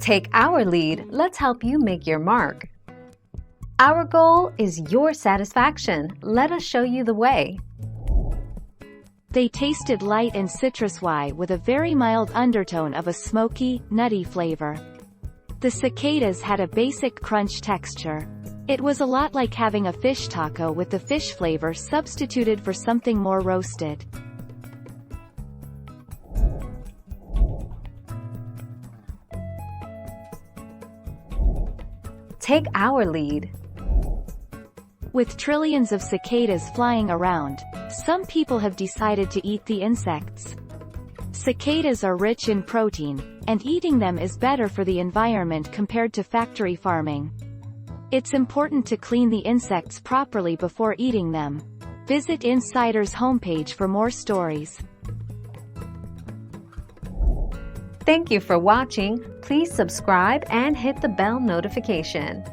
Take our lead, let's help you make your mark. Our goal is your satisfaction. Let us show you the way. They tasted light and citrus-y with a very mild undertone of a smoky, nutty flavor. The cicadas had a basic crunch texture. It was a lot like having a fish taco with the fish flavor substituted for something more roasted. Take our lead. With trillions of cicadas flying around, some people have decided to eat the insects. Cicadas are rich in protein, and eating them is better for the environment compared to factory farming. It's important to clean the insects properly before eating them. Visit Insider's homepage for more stories. Thank you for watching. Please subscribe and hit the bell notification.